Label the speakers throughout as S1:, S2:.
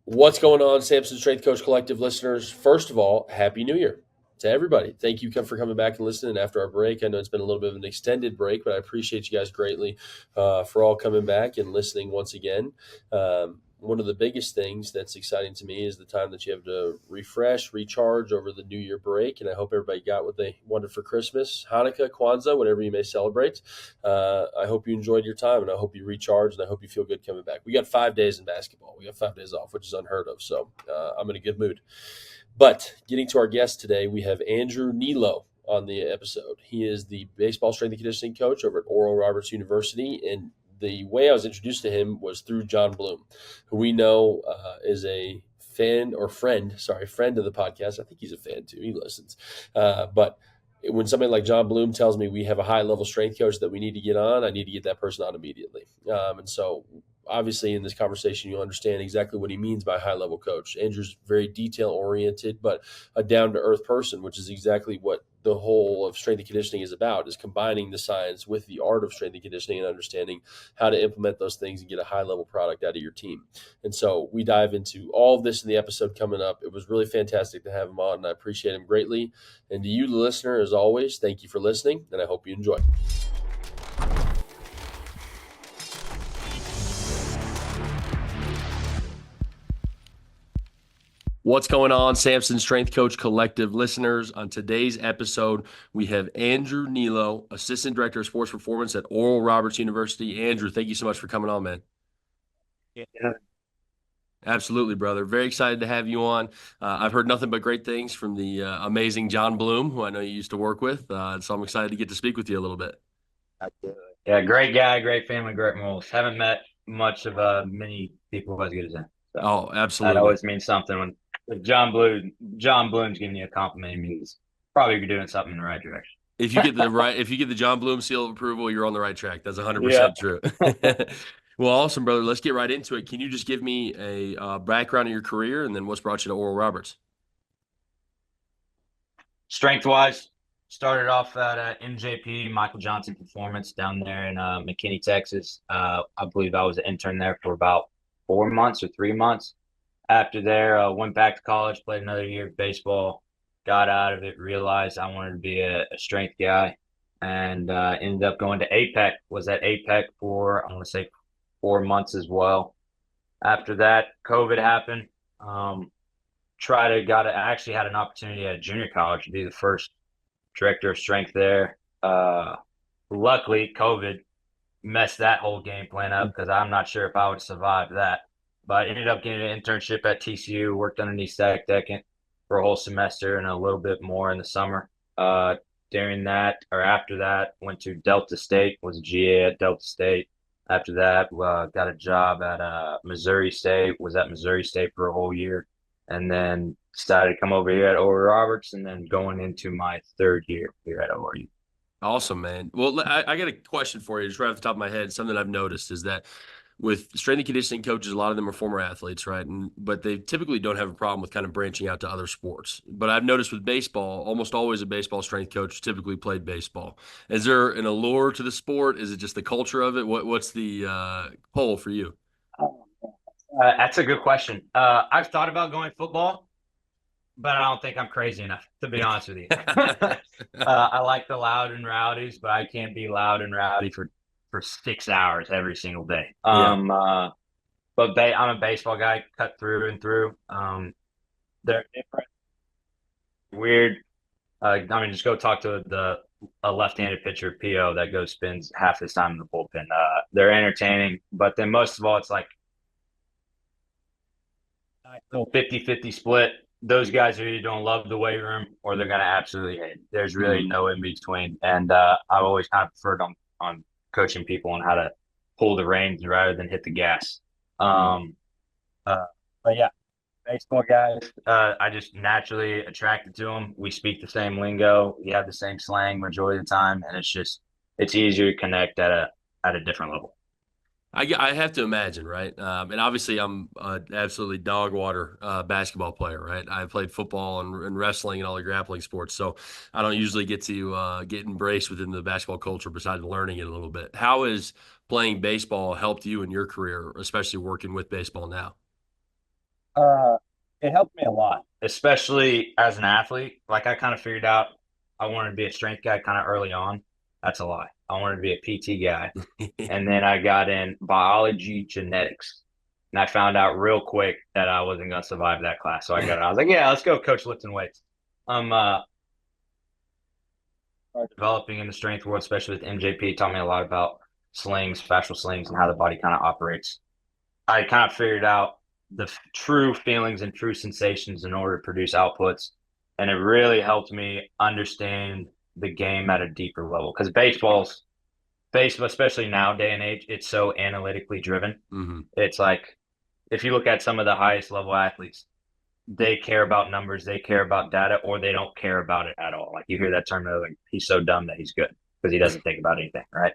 S1: What's going on, Samson Strength Coach Collective listeners? First of all, Happy New Year to everybody. Thank you for coming back and listening after our break. I know it's been a little bit of an extended break, but I appreciate you guys greatly for all coming back and listening once again. One of the biggest things that's exciting to me is the time that you have to refresh, recharge over the New Year break. And I hope everybody got what they wanted for Christmas, Hanukkah, Kwanzaa, whatever you may celebrate. I hope you enjoyed your time, and I hope you recharged, and I hope you feel good coming back. We got 5 days in basketball. We got 5 days off, which is unheard of. So I'm in a good mood. But getting to our guest today, we have Andrew Nilo on the episode. He is the baseball strength and conditioning coach over at Oral Roberts University, and the way I was introduced to him was through John Bloom, who we know is a friend of the podcast. I think he's a fan too. He listens. But when somebody like John Bloom tells me we have a high level strength coach that we need to get on, I need to get that person on immediately. And so obviously in this conversation, you'll understand exactly what he means by high level coach. Andrew's very detail oriented, but a down to earth person, which is exactly what the whole of strength and conditioning is about, is combining the science with the art of strength and conditioning and understanding how to implement those things and get a high level product out of your team. And so we dive into all of this in the episode coming up. It was really fantastic to have him on, and I appreciate him greatly. And to you, the listener, as always, thank you for listening, and I hope you enjoy. What's going on, Samson Strength Coach Collective listeners? On today's episode, we have Andrew Nilo, Assistant Director of Sports Performance at Oral Roberts University. Andrew, thank you so much for coming on, man.
S2: Yeah.
S1: Absolutely, brother. Very excited to have you on. I've heard nothing but great things from the amazing John Bloom, who I know you used to work with. So I'm excited to get to speak with you a little bit.
S2: Absolutely. Yeah, great guy, great family, great morals. Haven't met much of many people as good as him. So
S1: Oh,
S2: that
S1: absolutely.
S2: always means something when John Bloom's giving you a compliment. It means probably you're doing something in the right direction.
S1: If you get the John Bloom seal of approval, you're on the right track. That's
S2: Yeah.
S1: 100% true. Well, awesome, brother. Let's get right into it. Can you just give me a background of your career and then what's brought you to Oral Roberts?
S2: Strength wise, started off at MJP Michael Johnson Performance down there in McKinney, Texas. I believe I was an intern there for about 4 months or 3 months. After there, went back to college, played another year of baseball, got out of it, realized I wanted to be a strength guy, and ended up going to APEC. Was at APEC for, I want to say, 4 months as well. After that, COVID happened. I actually had an opportunity at junior college to be the first director of strength there. Luckily, COVID messed that whole game plan up because I'm not sure if I would survive that. But I ended up getting an internship at TCU, worked underneath Static Deccan for a whole semester and a little bit more in the summer. During that or after that, went to Delta State, was a GA at Delta State. After that, got a job at Missouri State, was at Missouri State for a whole year, and then decided to come over here at Oral Roberts, and then going into my third year here at ORU.
S1: Awesome, man. Well, I got a question for you, just right off the top of my head. Something I've noticed is that with strength and conditioning coaches, a lot of them are former athletes, right? But they typically don't have a problem with kind of branching out to other sports. But I've noticed with baseball, almost always a baseball strength coach typically played baseball. Is there an allure to the sport? Is it just the culture of it? What's the pull for you?
S2: That's a good question. I've thought about going football, but I don't think I'm crazy enough, to be honest with you. I like the loud and rowdies, but I can't be loud and rowdy for 6 hours every single day.
S1: Yeah.
S2: I'm a baseball guy, cut through and through. They're different, weird. Just go talk to a left-handed pitcher, PO, that goes spends half his time in the bullpen. They're entertaining, but then most of all, it's like 50-50 split. Those guys are either don't love the weight room or they're going to absolutely hate it. There's really no in between. And I've always kind of preferred on coaching people on how to pull the reins rather than hit the gas. Uh, but yeah, baseball guys, I just naturally attracted to them. We speak the same lingo. We have the same slang majority of the time. And it's easier to connect at a different level.
S1: I have to imagine, right? And obviously, I'm an absolutely dog water basketball player, right? I played football and wrestling and all the grappling sports, so I don't usually get to get embraced within the basketball culture besides learning it a little bit. How has playing baseball helped you in your career, especially working with baseball now?
S2: Uh, it helped me a lot, especially as an athlete. Like I kind of figured out I wanted to be a strength guy kind of early on. That's a lie. I wanted to be a PT guy. And then I got in biology genetics. And I found out real quick that I wasn't going to survive that class. So I was like, yeah, let's go coach lifting weights. I'm developing in the strength world, especially with MJP, taught me a lot about slings, fascial slings, and how the body kind of operates. I kind of figured out the true feelings and true sensations in order to produce outputs. And it really helped me understand the game at a deeper level. Because baseball, especially now day and age, it's so analytically driven.
S1: Mm-hmm.
S2: It's like if you look at some of the highest level athletes, they care about numbers, they care about data, or they don't care about it at all. Like you hear that term, like he's so dumb that he's good because he doesn't think about anything, right?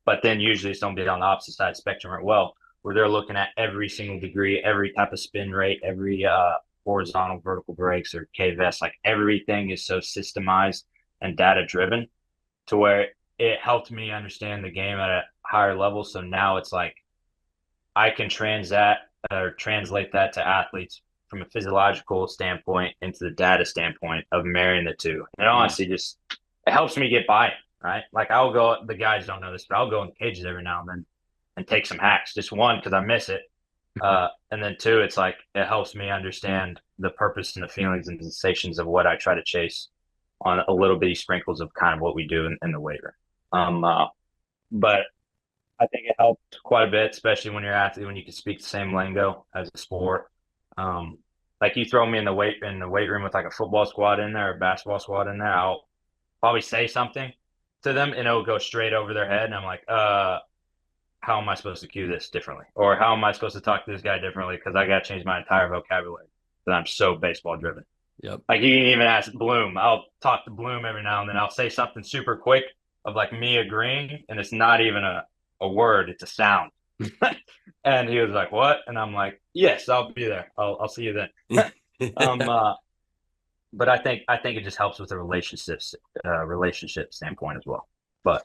S2: But then usually somebody on the opposite side of the spectrum, where they're looking at every single degree, every type of spin rate, every horizontal, vertical breaks or K-vest, like everything is so systemized and data driven to where it helped me understand the game at a higher level. So now it's like I can translate that to athletes from a physiological standpoint into the data standpoint of marrying the two. And honestly, just it helps me get by it, right? Like I'll go, the guys don't know this, but I'll go in cages every now and then and take some hacks. Just one, because I miss it. And then two, it's like it helps me understand the purpose and the feelings and sensations of what I try to chase on a little bitty sprinkles of kind of what we do in the weight room. But I think it helped quite a bit, especially when you're an athlete, when you can speak the same lingo as a sport. Um, like you throw me in the weight room with like a football squad in there or a basketball squad in there, I'll probably say something to them and it'll go straight over their head. And I'm like, how am I supposed to cue this differently? Or how am I supposed to talk to this guy differently? Because I got to change my entire vocabulary because I'm so baseball driven.
S1: Yep.
S2: Like you can even ask Bloom. I'll talk to Bloom every now and then. I'll say something super quick of like me agreeing, and it's not even a word, it's a sound. And he was like, "What?" And I'm like, "Yes, I'll be there. I'll see you then." But I think it just helps with the relationship standpoint as well. But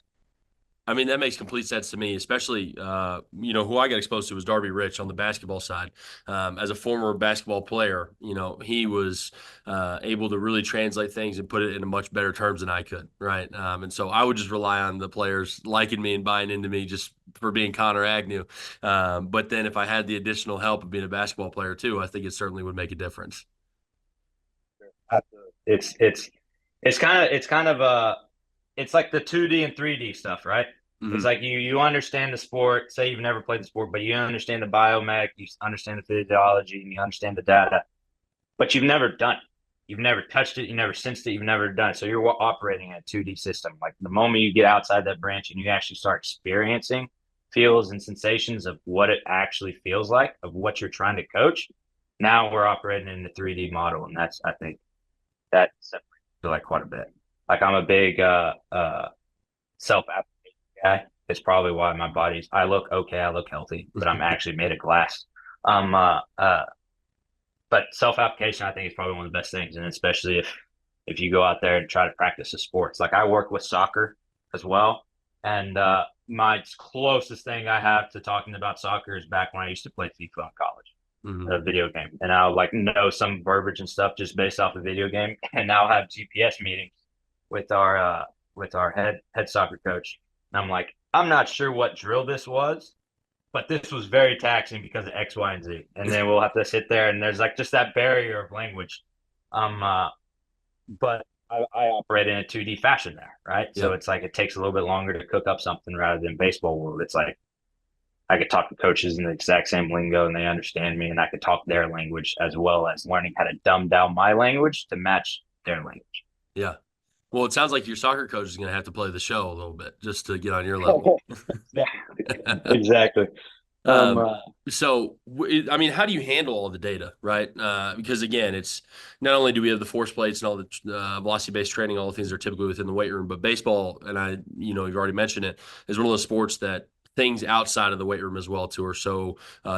S1: I mean, that makes complete sense to me, especially, who I got exposed to was Darby Rich on the basketball side. As a former basketball player, he was able to really translate things and put it into much better terms than I could, right? And so I would just rely on the players liking me and buying into me just for being Connor Agnew. But then if I had the additional help of being a basketball player too, I think it certainly would make a difference.
S2: it's it's like the 2D and 3D stuff, right? It's
S1: Mm-hmm.
S2: like you understand the sport, say you've never played the sport, but you understand the biomech, you understand the physiology, and you understand the data, but you've never done it. You've never touched it, you never sensed it, you've never done it. So you're operating in a 2D system. Like the moment you get outside that branch and you actually start experiencing feels and sensations of what it actually feels like, of what you're trying to coach, now we're operating in the 3D model. And that's, I think, that separates like quite a bit. Like I'm a big self-application guy. It's probably why my body's I look okay, I look healthy, but I'm actually made of glass. Um uh, uh but self-application I think is probably one of the best things, and especially if you go out there and try to practice the sports. Like I work with soccer as well, and my closest thing I have to talking about soccer is back when I used to play FIFA in college,
S1: Mm-hmm.
S2: a video game, and I'll like know some verbiage and stuff just based off the video game, and now have GPS meetings with our head soccer coach. And I'm like, I'm not sure what drill this was, but this was very taxing because of X, Y, and Z. And then we'll have to sit there and there's like just that barrier of language. Um, uh, but I operate in a 2D fashion there, right? So
S1: Yep.
S2: it's like it takes a little bit longer to cook up something rather than baseball world. It's like I could talk to coaches in the exact same lingo and they understand me, and I could talk their language as well as learning how to dumb down my language to match their language.
S1: Yeah. Well, it sounds like your soccer coach is going to have to play the show a little bit just to get on your level.
S2: Exactly. Um,
S1: Um,
S2: uh,
S1: I mean, how do you handle all the data, right? Because again, it's not only do we have the force plates and all the velocity-based training, all the things that are typically within the weight room, but baseball, and you've already mentioned it, is one of those sports that things outside of the weight room as well too are so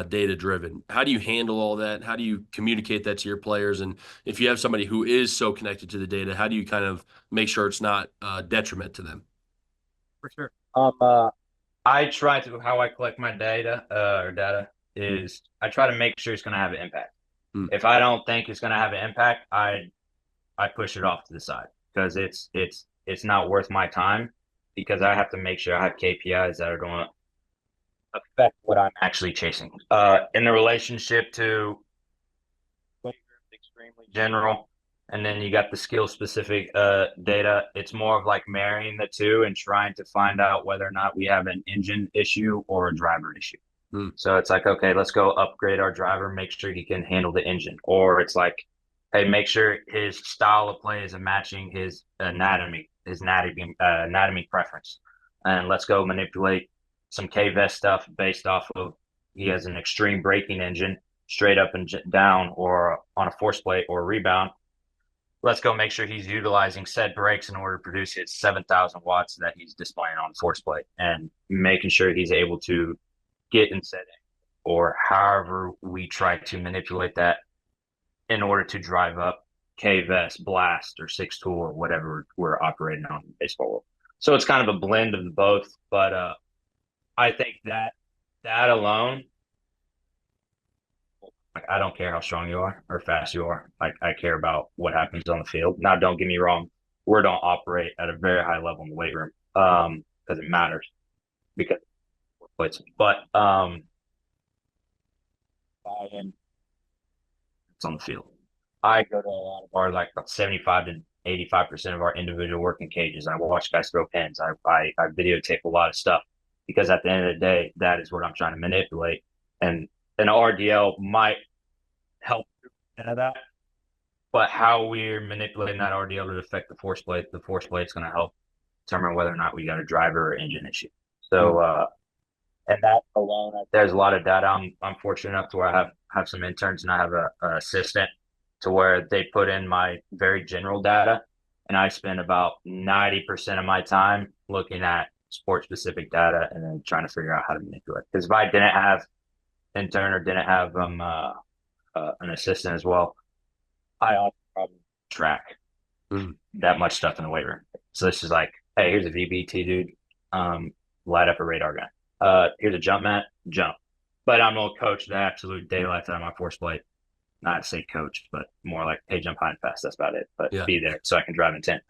S1: data-driven. How do you handle all that? How do you communicate that to your players? And if you have somebody who is so connected to the data, how do you kind of make sure it's not detriment to them?
S2: for sure. I try to how I collect my data is I try to make sure it's going to have an impact.
S1: Hmm.
S2: If I don't think it's going to have an impact, I push it off to the side because it's not worth my time because I have to make sure I have KPIs that are going to affect what I'm actually chasing. In the relationship to extremely general, and then you got the skill specific data. It's more of like marrying the two and trying to find out whether or not we have an engine issue or a driver issue.
S1: Hmm.
S2: So it's like, okay, let's go upgrade our driver, make sure he can handle the engine. Or it's like, hey, make sure his style of play is matching his anatomy preference. And let's go manipulate some K-Vest stuff based off of he has an extreme braking engine straight up and down or on a force plate or a rebound. Let's go make sure he's utilizing said brakes in order to produce his 7,000 watts that he's displaying on the force plate and making sure he's able to get in setting or however we try to manipulate that in order to drive up K-Vest, Blast, or 6 tool or whatever we're operating on in the baseball world. So it's kind of a blend of both, but I think that alone, like, I don't care how strong you are or fast you are. Like I care about what happens on the field. Now, don't get me wrong, we don't operate at a very high level in the weight room because it matters because but it's on the field. I go to a lot of our like about 75 to 85% of our individual working cages. I watch guys throw pins. I videotape a lot of stuff because at the end of the day, that is what I'm trying to manipulate. And an RDL might help that, but how we're manipulating that RDL to affect the force plate's going to help determine whether or not we got a driver or engine issue. So, and that alone, there's a lot of data. I'm fortunate enough to where I have some interns and I have a assistant to where they put in my very general data, and I spend about 90% of my time looking at sport specific data and then trying to figure out how to manipulate. Because if I didn't have intern or didn't have an assistant as well, I ought to probably track that much stuff in the weight room. So this is like, hey, here's a VBT dude, light up a radar gun. Here's a jump mat, jump. But I'm gonna coach the absolute daylight out of my force plate. Not to say coach, but more like, hey, jump high and fast. That's about it. But be there so I can drive intent.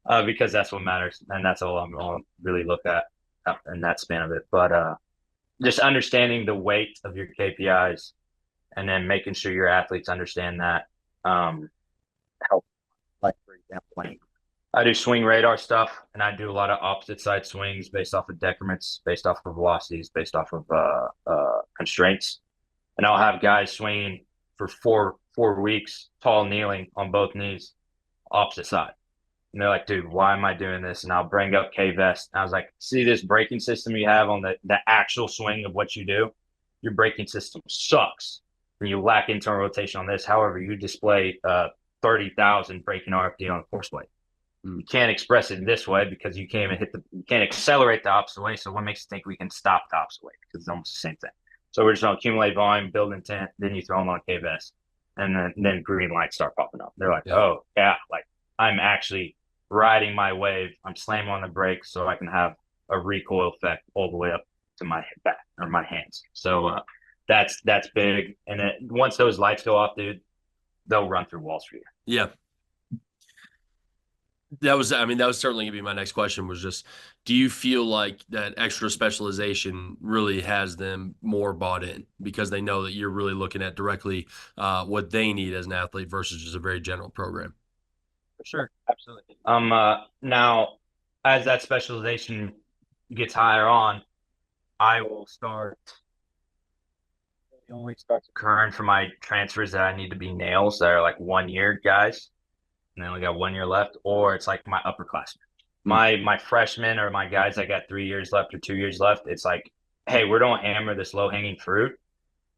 S2: Because that's what matters, and that's all I'm gonna really look at in that span of it. But just understanding the weight of your KPIs, and then making sure your athletes understand that help. Like for example, I do swing radar stuff, and I do a lot of opposite side swings based off of decrements, based off of velocities, based off of constraints. And I'll have guys swinging for four weeks, tall kneeling on both knees, opposite side. And they're like, dude, why am I doing this? And I'll bring up K-Vest. And I was like, see this braking system you have on the actual swing of what you do? Your braking system sucks. And you lack internal rotation on this. However, you display 30,000 braking RFD on the force plate. You can't express it in this way because you can't even you can't accelerate the opposite way. So what makes you think we can stop the opposite way? Because it's almost the same thing. So we're just going to accumulate volume, build intent, then you throw them on K-Vest, and then green lights start popping up. They're like, oh, yeah, like I'm actually riding my wave. I'm slamming on the brakes so I can have a recoil effect all the way up to my back or my hands. So that's big. And then once those lights go off, dude, they'll run through walls for you.
S1: Yeah. That was certainly gonna be my next question, was just, do you feel like that extra specialization really has them more bought in because they know that you're really looking at directly what they need as an athlete versus just a very general program?
S2: For sure. Absolutely. Now as that specialization gets higher on, I will only start occurring for my transfers that I need to be nails that are like 1 year guys and they only got 1 year left, or it's like my upperclassmen. My freshmen or my guys that got 3 years left or 2 years left, it's like, hey, we're gonna hammer this low hanging fruit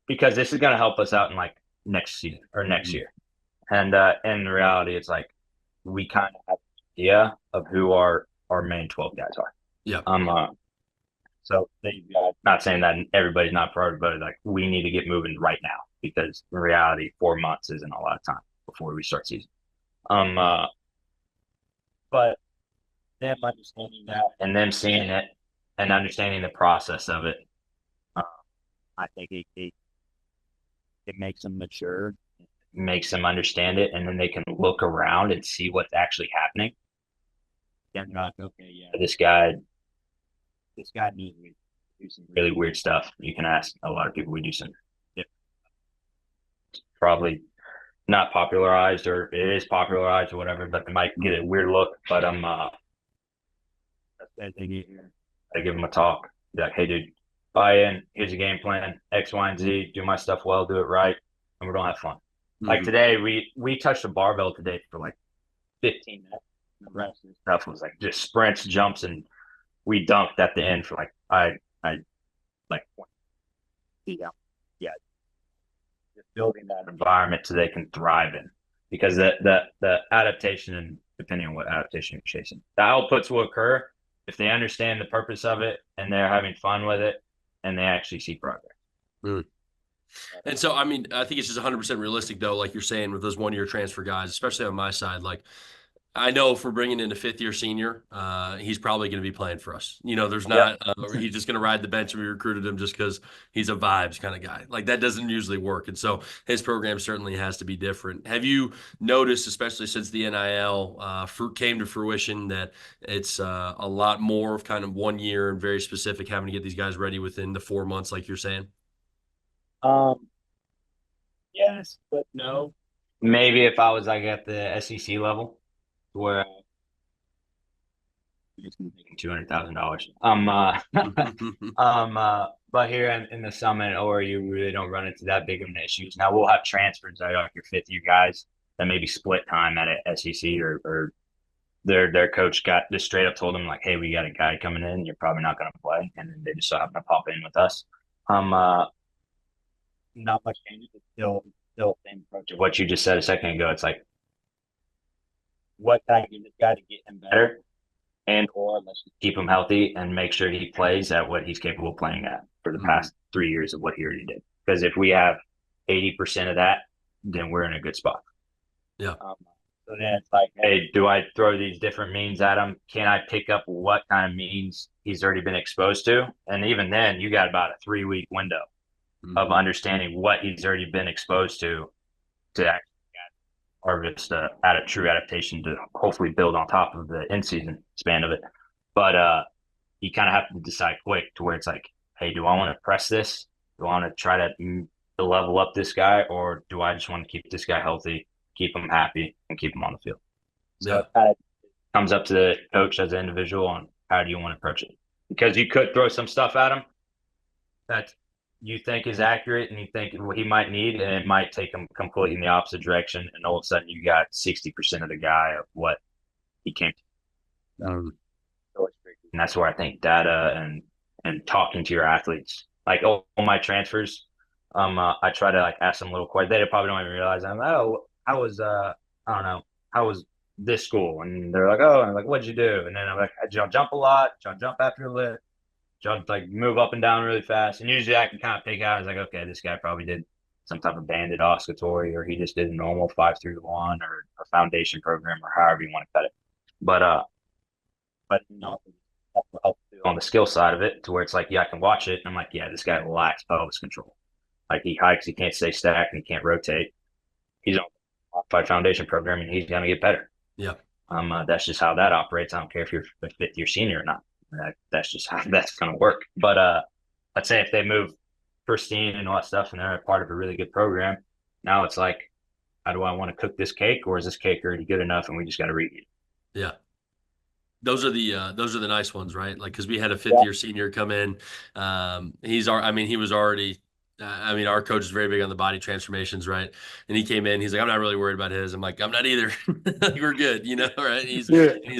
S2: because this is gonna help us out in like next season or next year. And in reality, it's like we kind of have an idea of who our main 12 guys are.
S1: Yeah.
S2: So not saying that everybody's not priority, but like we need to get moving right now because in reality, 4 months isn't a lot of time before we start season. But them understanding that and them seeing it and understanding the process of it, I think it makes them mature, makes them understand it, and then they can look around and see what's actually happening. Then they're like, okay, yeah, this guy needs to do some really weird stuff. You can ask a lot of people. We do some probably not popularized, or it is popularized or whatever, but they might get a weird look. But they get here, I give them a talk. Be like, hey, dude, buy in. Here's a game plan. X, Y, and Z. Do my stuff well. Do it right, and we're gonna have fun. Mm-hmm. Like today, we touched a barbell today for like 15 minutes. The rest of the stuff was like just sprints, jumps, and we dunked at the end for like I like yeah just building that environment so they can thrive in, because the adaptation, and depending on what adaptation you're chasing, the outputs will occur if they understand the purpose of it and they're having fun with it and they actually see progress.
S1: Mm. And so, I mean, I think it's just 100% realistic, though, like you're saying, with those one-year transfer guys, especially on my side. Like, I know if we're bringing in a fifth-year senior, he's probably going to be playing for us. There's not he's just going to ride the bench, and we recruited him just because he's a vibes kind of guy. Like, that doesn't usually work. And so his program certainly has to be different. Have you noticed, especially since the NIL came to fruition, that it's a lot more of kind of 1 year and very specific, having to get these guys ready within the 4 months, like you're saying?
S2: Yes, but no. Maybe if I was like at the SEC level, where I'm making $200,000. But here in the Summit, or you really don't run into that big of an issues. Now we'll have transfers that are like your fifth year guys that maybe split time at a SEC, or their coach got just straight up told them like, hey, we got a guy coming in, you're probably not going to play, and then they just so happen to pop in with us. Not much changes. It's still the same approach of what you just said a second ago. It's like, what can I give this guy to get him better, and or let's just keep him healthy and make sure he plays at what he's capable of playing at for the past 3 years of what he already did. Because if we have 80% of that, then we're in a good spot.
S1: Yeah.
S2: So then it's like, hey, do I throw these different means at him? Can I pick up what kind of means he's already been exposed to? And even then, you got about a 3-week window of understanding what he's already been exposed to actually harvest at a true adaptation to hopefully build on top of the in-season span of it. But you kind of have to decide quick to where it's like, hey, do I want to press this? Do I want to try to level up this guy? Or do I just want to keep this guy healthy, keep him happy, and keep him on the field? So it kind of comes up to the coach as an individual on how do you want to approach it. Because you could throw some stuff at him that you think is accurate and you think what he might need, and it might take him completely in the opposite direction, and all of a sudden you got 60% of the guy of what he came to. And that's where I think data and talking to your athletes, like all my transfers, I try to like ask them little questions. They probably don't even realize I'm like, oh, how was I don't know, how was this school? And they're like, oh, and I'm like, what'd you do? And then I'm like, did y'all jump a lot? Did y'all jump after your lift? Jump, like move up and down really fast. And usually I can kind of pick out, I was like, okay, this guy probably did some type of banded oscillatory, or he just did a normal 5-3-1 or a foundation program, or however you want to cut it. But help on the skill side of it, to where it's like, yeah, I can watch it. And I'm like, yeah, this guy lacks pelvis control. Like he hikes, he can't stay stacked, and he can't rotate. He's on a modified foundation program, and he's going to get better.
S1: Yeah.
S2: That's just how that operates. I don't care if you're a fifth year senior or not. That's just how that's going to work. But let's say if they move pristine and all that stuff, and they're a part of a really good program, now it's like, how do I want to cook this cake, or is this cake already good enough and we just got to reheat it?
S1: Yeah. Those are the nice ones, right? Like, because we had a fifth-year senior come in. He was already. Our coach is very big on the body transformations, right? And he came in. He's like, I'm not really worried about his. I'm like, I'm not either. Like, we're good, right? He's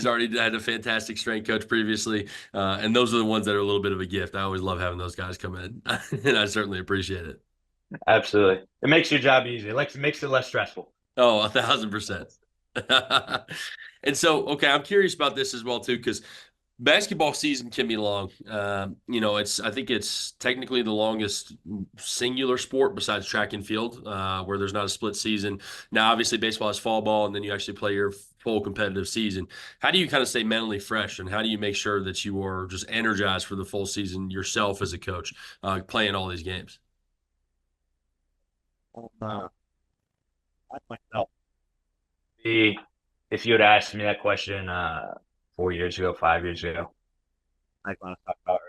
S1: already had a fantastic strength coach previously, and those are the ones that are a little bit of a gift. I always love having those guys come in, and I certainly appreciate it.
S2: Absolutely, it makes your job easier. It makes it less stressful.
S1: Oh, 1,000%. And so, okay, I'm curious about this as well too, because basketball season can be long. I think it's technically the longest singular sport besides track and field, where there's not a split season. Now, obviously, baseball has fall ball, and then you actually play your full competitive season. How do you kind of stay mentally fresh, and how do you make sure that you are just energized for the full season yourself as a coach, playing all these games?
S2: Uh, I myself. If you had asked me that question 4 years ago, 5 years ago, like when I talked about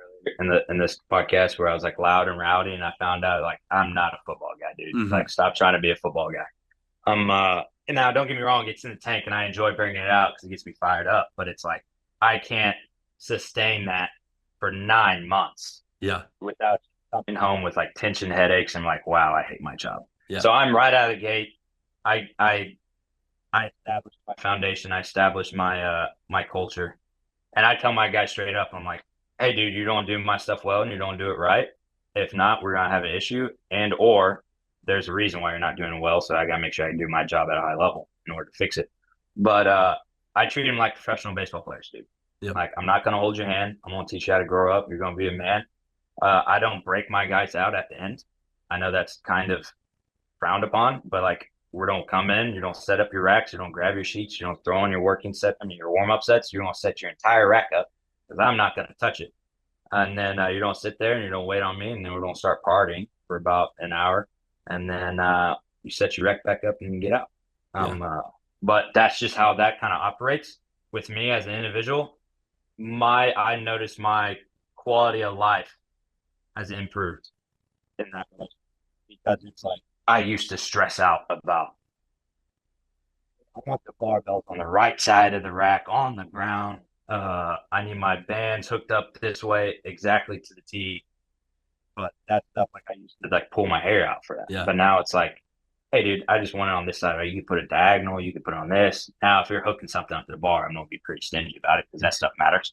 S2: earlier in this podcast where I was like loud and rowdy, and I found out like I'm not a football guy, dude.
S1: Mm-hmm.
S2: Like, stop trying to be a football guy. And now don't get me wrong, it's in the tank, and I enjoy bringing it out because it gets me fired up. But it's like I can't sustain that for 9 months
S1: Yeah.
S2: without coming home with like tension headaches and like, wow, I hate my job.
S1: Yeah.
S2: So I'm right out of the gate. I I I established my foundation. I established my culture, and I tell my guys straight up, I'm like, hey, dude, you don't do my stuff well, and you don't do it right. If not, we're gonna have an issue, and or there's a reason why you're not doing it well. So I gotta make sure I can do my job at a high level in order to fix it. But I treat them like professional baseball players, dude.
S1: Yep.
S2: Like, I'm not gonna hold your hand. I'm gonna teach you how to grow up. You're gonna be a man. I don't break my guys out at the end. I know that's kind of frowned upon, but like, we don't come in, you don't set up your racks, you don't grab your sheets, you don't throw on your working set, I mean your warm up sets, you don't set your entire rack up because I'm not going to touch it. And then you don't sit there and you don't wait on me, and then we don't start partying for about an hour, and then you set your rack back up and you get out. But that's just how that kind of operates with me as an individual. I noticed my quality of life has improved in that way because it's like I used to stress out about I want the barbells on the right side of the rack on the ground. I need my bands hooked up this way exactly to the T. But that stuff, like, I used to like pull my hair out for that.
S1: Yeah.
S2: But now it's like, hey, dude, I just want it on this side. Right? You can put it diagonal. You can put it on this. Now, if you're hooking something up to the bar, I'm gonna be pretty stingy about it because that stuff matters.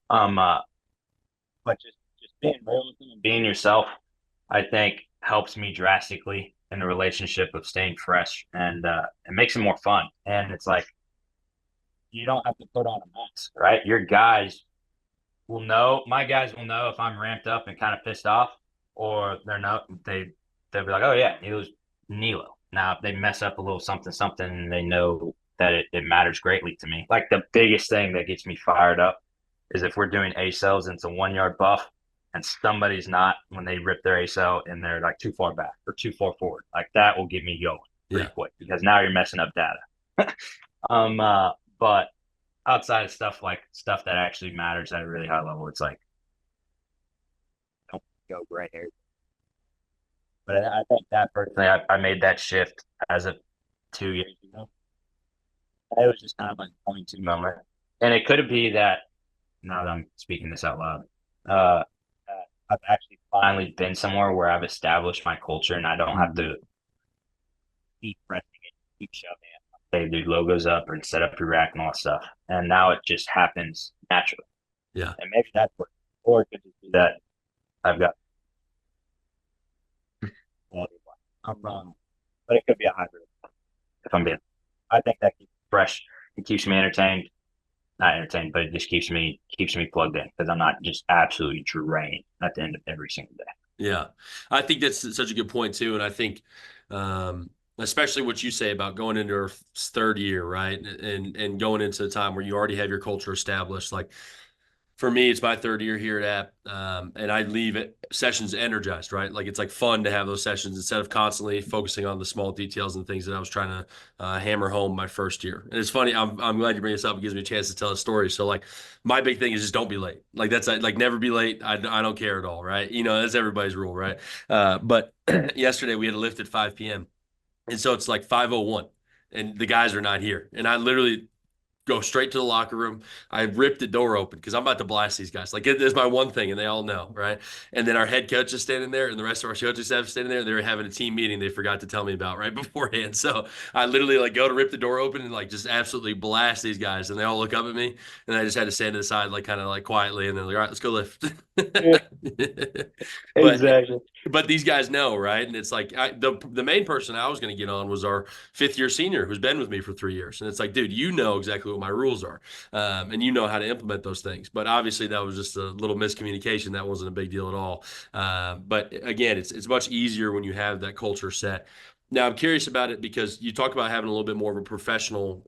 S2: But just being real with them and being yourself, I think helps me drastically in the relationship of staying fresh, and it makes it more fun. And it's like you don't have to put on a mask, right? Your guys will know. My guys will know if I'm ramped up and kind of pissed off, or they're not. They'll be like, oh yeah, it was Nilo. Now, if they mess up a little something something, they know that it matters greatly to me. Like, the biggest thing that gets me fired up is if we're doing A-cells and it's a 1 yard buff and somebody's not when they rip their A-cell and they're like too far back or too far forward. Like, that will get me going pretty quick because now you're messing up data. But outside of stuff that actually matters at a really high level, it's like, don't go gray hair. But I think that personally, I made that shift as of 2 years ago. It was just kind of like a 22 moment. And it could be that, now that I'm speaking this out loud, uh, I've actually finally been somewhere where I've established my culture and I don't have to keep pressing it, keep shoving it. They do logos up or set up your rack and all that stuff. And now it just happens naturally.
S1: Yeah.
S2: And maybe that's what, or it could just be that I've got I'm wrong, but it could be a hybrid. If I'm being, I think that keeps me fresh. It keeps me entertained, not entertained, but it just keeps me plugged in because I'm not just absolutely drained at the end of every single day.
S1: Yeah, I think that's such a good point too, and I think, especially what you say about going into our third year, right, and going into a time where you already have your culture established. Like, for me, it's my third year here at App, and I leave it sessions energized, right? Like, it's like fun to have those sessions instead of constantly focusing on the small details and things that I was trying to hammer home my first year. And it's funny, I'm glad you bring this up. It gives me a chance to tell a story. So, like, my big thing is just don't be late. Like, that's like never be late. I don't care at all, right? You know, that's everybody's rule, right? But yesterday we had a lift at 5 p.m. And so it's like 5:01 and the guys are not here. And I literally go straight to the locker room. I ripped the door open because I'm about to blast these guys. Like, it is my one thing, and they all know, right? And then our head coach is standing there, and the rest of our coaching staff is standing there. They were having a team meeting they forgot to tell me about right beforehand. So I literally like go to rip the door open and like just absolutely blast these guys, and they all look up at me, and I just had to stand to the side, like kind of like quietly, and then like, all right, let's go lift.
S2: Exactly.
S1: But these guys know, right? And it's like the main person I was going to get on was our fifth-year senior who's been with me for 3 years. And it's like, dude, you know exactly what my rules are, and you know how to implement those things. But obviously, that was just a little miscommunication. That wasn't a big deal at all. But again, it's much easier when you have that culture set. Now I'm curious about it because you talk about having a little bit more of a professional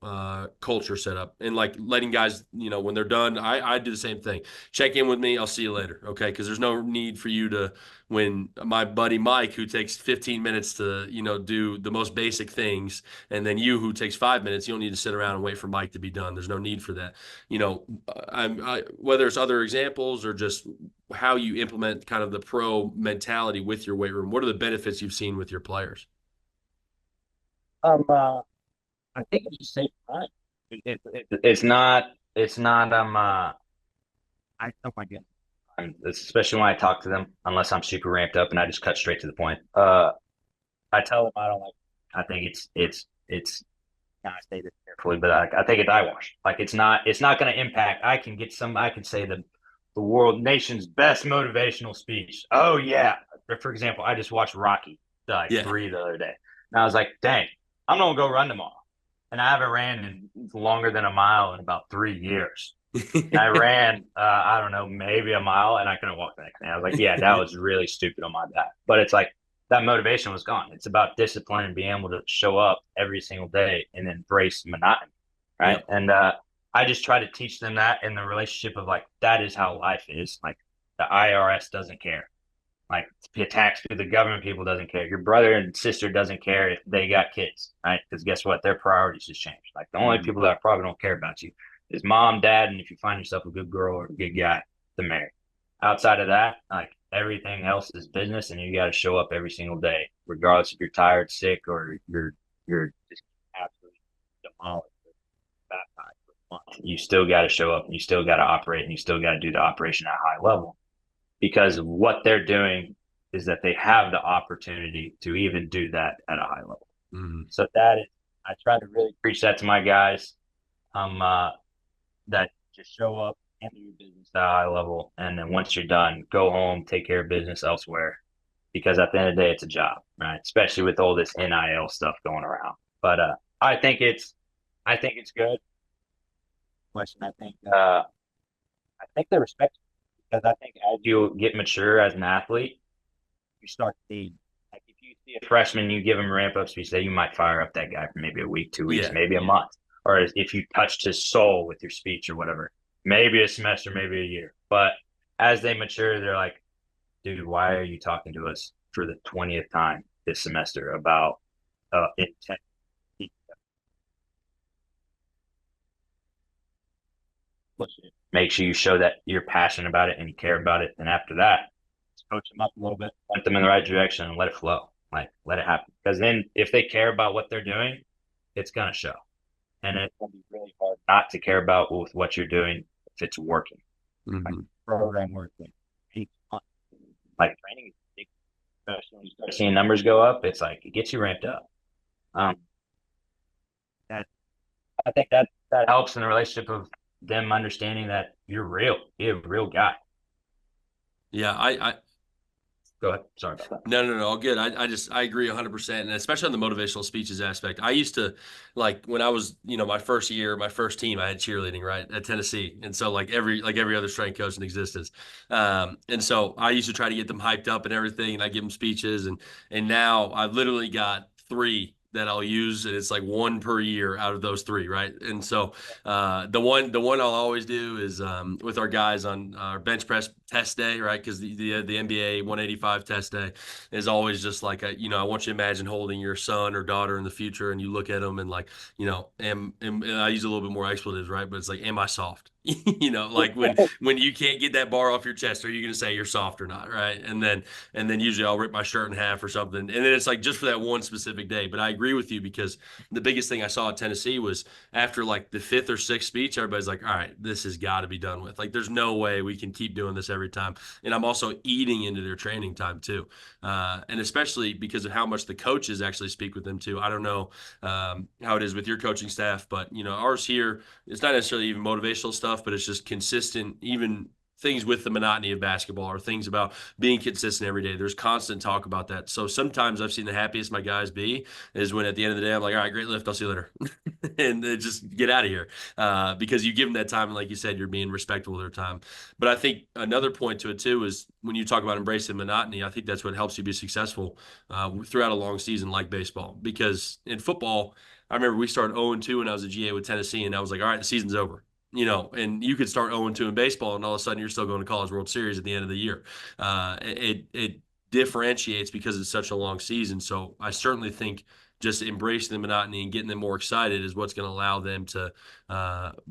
S1: culture set up and like letting guys, when they're done, I do the same thing. Check in with me. I'll see you later. Okay. Because there's no need for you to, when my buddy Mike, who takes 15 minutes to, do the most basic things, and then you who takes 5 minutes, you don't need to sit around and wait for Mike to be done. There's no need for that. Whether it's other examples or just how you implement kind of the pro mentality with your weight room, what are the benefits you've seen with your players?
S2: I think it's just safe time. It's not. Oh my god. Especially when I talk to them, unless I'm super ramped up and I just cut straight to the point. I tell them I don't like. I think it's. I say this carefully, but I think it's eyewash. Like it's not going to impact. I can say the world nation's best motivational speech. Oh yeah. For example, I just watched Rocky like
S1: Yeah.
S2: 3 the other day, and I was like, dang, I'm gonna go run tomorrow, and I haven't ran in longer than a mile in about 3 years. I ran, I don't know, maybe a mile, and I couldn't walk the next day. I was like, yeah, that was really stupid on my back. But it's like that motivation was gone. It's about discipline and being able to show up every single day and embrace monotony, right?
S1: Yep.
S2: And I just try to teach them that in the relationship of like that is how life is. Like the IRS doesn't care. Like the tax through the government people doesn't care. Your brother and sister doesn't care if they got kids, right? Because guess what? Their priorities just changed. Like the only people that probably don't care about you is mom, dad, and if you find yourself a good girl or a good guy to marry. Outside of that, like everything else is business, and you got to show up every single day, regardless if you're tired, sick, or you're just absolutely demolished, baptized for a month. You still got to show up, and you still got to operate, and you still got to do the operation at a high level because what they're doing is that they have the opportunity to even do that at a high level.
S1: Mm-hmm.
S2: So that is, I try to really preach that to my guys. That just show up, handle your business at a high level, and then once you're done, go home, take care of business elsewhere. Because at the end of the day, it's a job, right? Especially with all this NIL stuff going around. But I think it's good. Question, I think they respect you because I think as you get mature as an athlete, you start to see like if you see a freshman, you give him ramp up speed, say you might fire up that guy for maybe a week, 2 weeks,
S1: Yeah.
S2: maybe a month. Or if you touched his soul with your speech or whatever, maybe a semester, maybe a year. But as they mature, they're like, dude, why are you talking to us for the 20th time this semester about intent? Make sure you show that you're passionate about it and you care about it. And after that, coach them up a little bit, point them in the right direction, and let it flow. Like let it happen. Because then, if they care about what they're doing, it's gonna show, and it's gonna be really hard not to care about with what you're doing if it's working.
S1: Mm-hmm.
S2: Like program working, like training is big. Especially when you start seeing numbers go up, it's like it gets you ramped up. Um, that I think that helps in the relationship of them understanding that you're real. You're a real guy.
S1: Yeah, I
S2: Go ahead. Sorry about that.
S1: no, all good. I agree 100%. And especially on the motivational speeches aspect. I used to like when I was, my first year, my first team, I had cheerleading, right, at Tennessee. And so like every other strength coach in existence. And so I used to try to get them hyped up and everything, and I give them speeches, and now I've literally got three that I'll use, and it's like one per year out of those three, right? And so the one I'll always do is with our guys on our bench press test day, right? Because the NBA 185 test day is always just like I want you to imagine holding your son or daughter in the future, and you look at them and like and I use a little bit more expletives, right? But it's like, am I soft? Like when you can't get that bar off your chest, are you going to say you're soft or not, right? And then usually I'll rip my shirt in half or something, and then it's like just for that one specific day. But I agree with you because the biggest thing I saw at Tennessee was after like the fifth or sixth speech, everybody's like, all right, this has got to be done with. Like, there's no way we can keep doing this every time. And I'm also eating into their training time too. And especially because of how much the coaches actually speak with them too. I don't know how it is with your coaching staff, but ours here, it's not necessarily even motivational stuff, but it's just consistent, even things with the monotony of basketball or things about being consistent every day. There's constant talk about that. So sometimes I've seen the happiest my guys be is when at the end of the day, I'm like, all right, great lift. I'll see you later. and just get out of here because you give them that time. And like you said, you're being respectful of their time. But I think another point to it too is when you talk about embracing monotony, I think that's what helps you be successful throughout a long season like baseball. Because in football, I remember we started 0-2 when I was a GA with Tennessee, and I was like, all right, the season's over. And you could start 0-2 in baseball, and all of a sudden you're still going to College World Series at the end of the year. It differentiates because it's such a long season. So I certainly think just embracing the monotony and getting them more excited is what's going to allow them to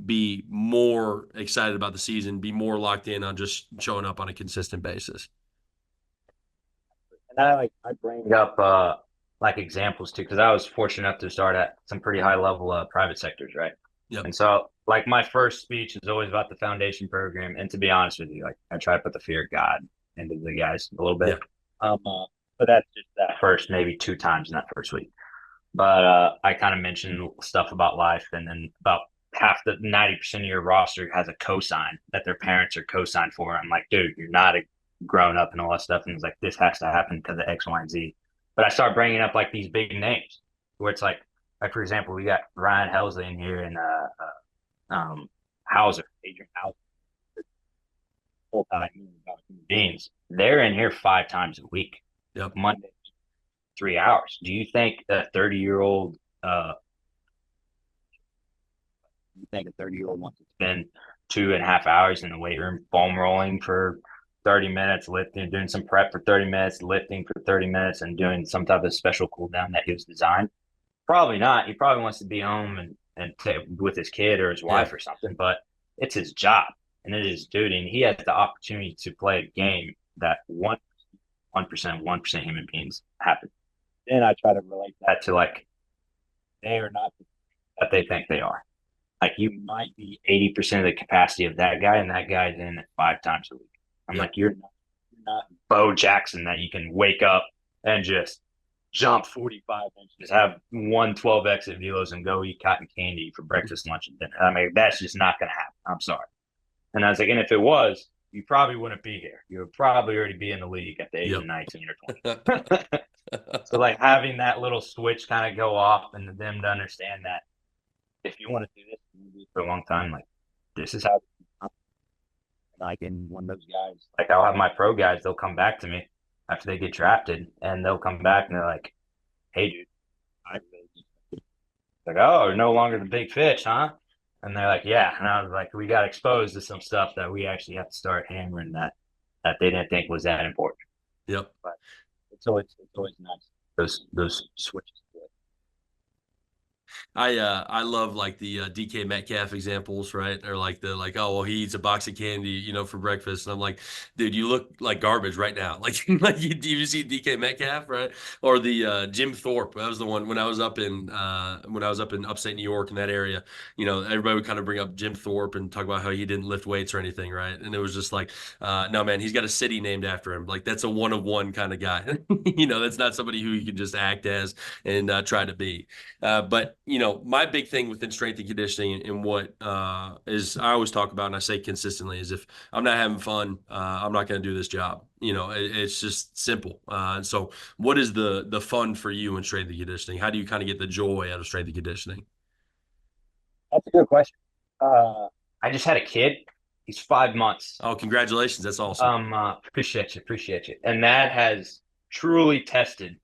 S1: be more excited about the season, be more locked in on just showing up on a consistent basis.
S2: And I bring up like examples too, because I was fortunate enough to start at some pretty high level private sectors, right?
S1: Yep.
S2: And so like my first speech is always about the foundation program. And to be honest with you, like I try to put the fear of God into the guys a little bit.
S1: Yeah.
S2: But that's just that first maybe 2 times in that first week. But I kind of mentioned stuff about life, and then about half the 90% of your roster has a cosign that their parents are co-signed for. I'm like, dude, you're not a grown up and all that stuff. And it's like, this has to happen because of X, Y, and Z. But I start bringing up like these big names where it's like for example, we got Ryan Helsley in here and Hauser, Adrian Hauser, full time human beings. They're in here 5 times a week.
S1: Yep.
S2: Monday, 3 hours. Do you think a 30-year-old wants to spend 2.5 hours in the weight room, foam rolling for 30 minutes, lifting, doing some prep for 30 minutes, lifting for 30 minutes, and doing some type of special cool down that he was designed? Probably not. He probably wants to be home and with his kid or his wife or something, but it's his job and it is his duty. And he has the opportunity to play a game that 1% human beings happen. Then I try to relate that to like, they are not that they think they are. Like you might be 80% of the capacity of that guy, and that guy's in it 5 times a week. I'm like, you're not Bo Jackson that you can wake up and just jump 45 inches, have 112 exit velos, and go eat cotton candy for breakfast, lunch, and dinner. I mean, that's just not going to happen. I'm sorry. And I was like, and if it was, you probably wouldn't be here. You would probably already be in the league at the age of 19 or 20. So like having that little switch kind of go off and them to understand that if you want to do this for a long time, like this is how, like in one of those guys, like I'll have my pro guys, they'll come back to me after they get drafted and they'll come back and they're like, hey dude, I really like, oh, you're no longer the big fish, huh? And they're like, yeah. And I was like, we got exposed to some stuff that we actually have to start hammering that they didn't think was that important.
S1: Yep.
S2: But it's always nice those switches.
S1: I love like the DK Metcalf examples, right? Or like oh well, he eats a box of candy, for breakfast, and I'm like, dude, you look like garbage right now. Like you see DK Metcalf, right? Or the Jim Thorpe. That was the one when I was up in upstate New York in that area. Everybody would kind of bring up Jim Thorpe and talk about how he didn't lift weights or anything, right? And it was just like, no man, he's got a city named after him. Like that's a one of one kind of guy. That's not somebody who you can just act as and try to be. But my big thing within strength and conditioning and what is I always talk about and I say consistently is if I'm not having fun, I'm not going to do this job. It's just simple. And so what is the fun for you in strength and conditioning? How do you kind of get the joy out of strength and conditioning?
S2: That's a good question. I just had a kid. He's 5 months.
S1: Oh, congratulations. That's awesome.
S2: Appreciate you. And that has truly tested.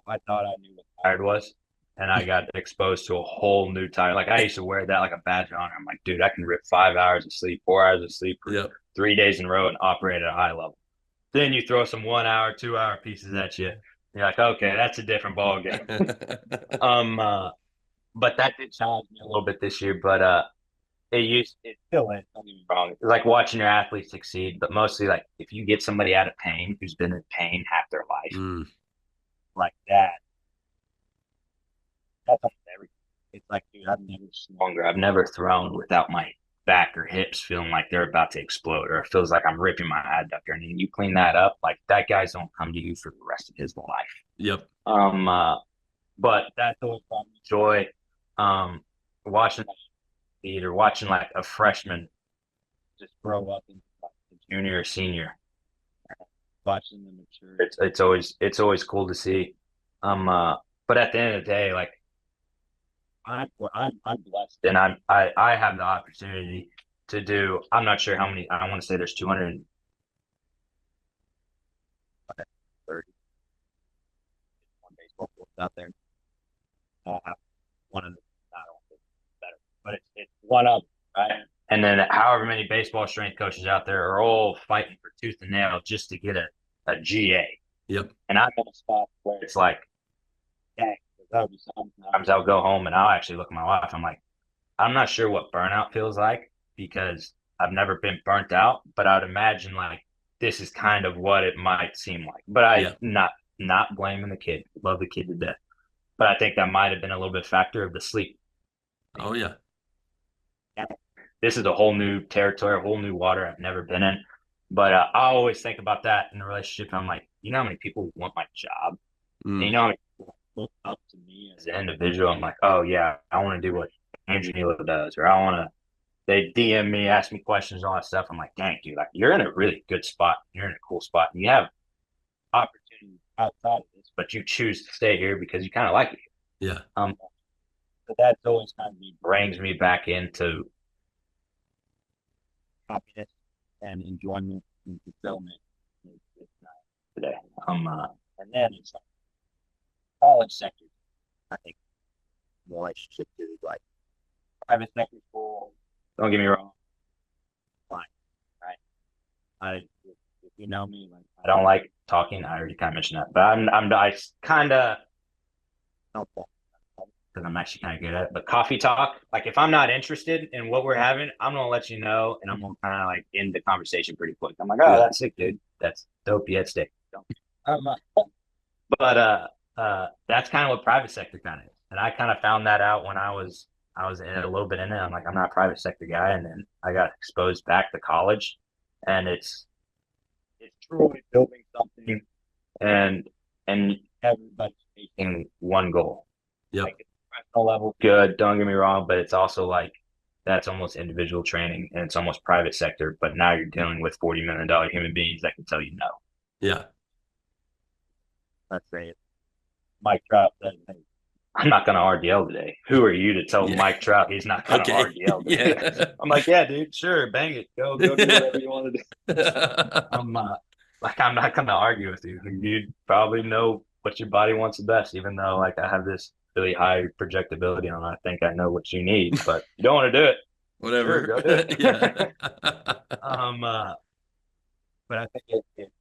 S2: I thought I knew what tired was. And I got exposed to a whole new tire. Like I used to wear that like a badge of honor. I'm like, dude, I can rip 5 hours of sleep, 4 hours of sleep for 3 days in a row and operate at a high level. Then you throw some 1 hour, 2 hour pieces at you. You're like, okay, that's a different ball game. But that did challenge me a little bit this year. But it still is. Don't get me wrong. It's like watching your athletes succeed, but mostly like if you get somebody out of pain who's been in pain half their life, like that. That's everything. It's like, dude, I've never swung or I've never thrown without my back or hips feeling like they're about to explode, or it feels like I'm ripping my adductor. And then you clean that up, like that guy's don't come to you for the rest of his life.
S1: Yep.
S2: But that's always brought me joy. Watching or watching like a freshman just grow up into like a junior or senior, watching them mature. It's always cool to see. But at the end of the day, like I'm blessed, and I have the opportunity to do. I'm not sure how many. I want to say there's 230 baseball fields out there. One of the, I don't think it's better, but it's one of them, right? And then however many baseball strength coaches out there are all fighting for tooth and nail just to get a GA.
S1: Yep.
S2: And I'm in a spot where it's like, dang, sometimes I'll go home and I'll actually look at my wife. I'm like, I'm not sure what burnout feels like because I've never been burnt out, but I would imagine like this is kind of what it might seem like. But not blaming the kid. Love the kid to death. But I think that might have been a little bit factor of the sleep.
S1: Oh yeah.
S2: This is a whole new territory, a whole new water I've never been in. But I always think about that in a relationship. I'm like, you know how many people want my job? And you know how many people look up to me as an individual? I'm like, oh yeah, I want to do what Andrew Nilo does, or I want to. They DM me, ask me questions, all that stuff. I'm like, dang, dude, like you're in a really good spot. You're in a cool spot, and you have opportunities outside of this, but you choose to stay here because you kind of like it.
S1: Yeah.
S2: But that's always kind of brings me back into happiness and enjoyment and fulfillment today. And then it's like college sector. I think relationship to like private sector school. Don't get me wrong, fine, right? If you know me, like I don't like talking. I already kind of mentioned that, but I kind of don't because I'm actually kind of good at it. But coffee talk, like if I'm not interested in what we're having, I'm gonna let you know, and I'm gonna kind of like end the conversation pretty quick. I'm like, oh, that's sick, dude. That's dope. Yeah, steak. But that's kind of what private sector kind of is, and I kind of found that out when I was in a little bit in it. I'm like, I'm not a private sector guy, and then I got exposed back to college, and it's truly building something, and everybody's facing one goal.
S1: Yep.
S2: Like, professional level, good. Don't get me wrong, but it's also like that's almost individual training, and it's almost private sector. But now you're dealing with $40 million human beings that can tell you no.
S1: Yeah.
S2: Let's say it. Mike Trout says, hey, I'm not going to RDL today. Who are you to tell Mike Trout he's not going to RDL today? Yeah. I'm like, yeah, dude, sure, bang it. Go do whatever you want to do. I'm not going to argue with you. You probably know what your body wants the best, even though like I have this really high projectability on. I think I know what you need, but you don't want to do it.
S1: Whatever.
S2: Sure, go do it. Yeah. But I think it's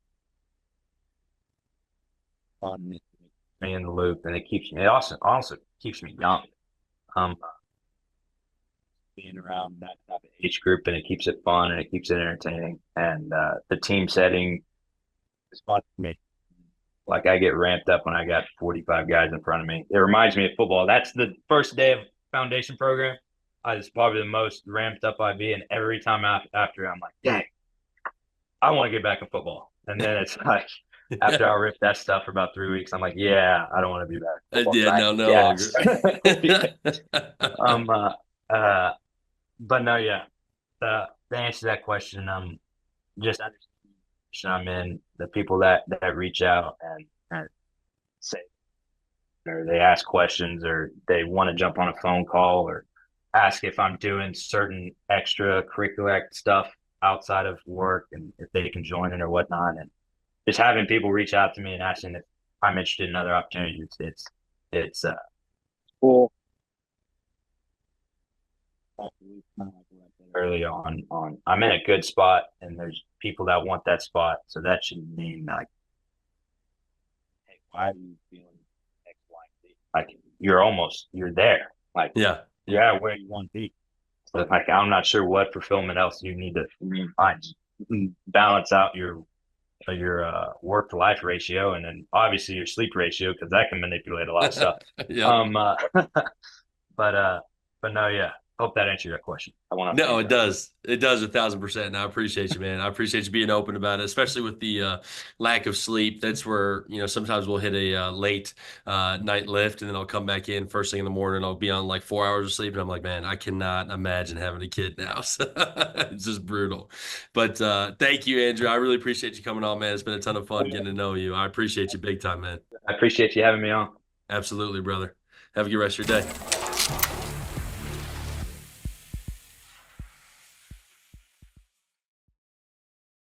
S2: fun me in the loop, and it keeps me. It also keeps me young. Being around that type of age group, and it keeps it fun and it keeps it entertaining. And the team setting is fun for me. Like I get ramped up when I got 45 guys in front of me. It reminds me of football. That's the first day of foundation program. It's probably the most ramped up I'd be, and every time after, I'm like, dang, I want to get back in football. And then it's like, after I ripped that stuff for about 3 weeks, I'm like, yeah, I don't want to be back.
S1: Yeah, no longer.
S2: But no, yeah. To answer that question, just understand I'm in the people that reach out and say, or they ask questions, or they want to jump on a phone call, or ask if I'm doing certain extracurricular stuff outside of work and if they can join it or whatnot. And just having people reach out to me and asking if I'm interested in other opportunities, it's cool. Early on, I'm in a good spot, and there's people that want that spot, so that should mean like, hey, why are you feeling X, Y, Z? Like you're there, like yeah, where you want to be. So like I'm not sure what fulfillment else you need to find, balance out your work to life ratio, and then obviously your sleep ratio, because that can manipulate a lot of stuff. But no, yeah. Hope that answered your question.
S1: No, it does. It does 1,000%. And I appreciate you, man. I appreciate you being open about it, especially with the lack of sleep. That's where, sometimes we'll hit a late night lift, and then I'll come back in first thing in the morning. I'll be on like 4 hours of sleep. And I'm like, man, I cannot imagine having a kid now. So it's just brutal. But thank you, Andrew. I really appreciate you coming on, man. It's been a ton of fun getting to know you. I appreciate you big time, man.
S2: I appreciate you having me on.
S1: Absolutely, brother. Have a good rest of your day.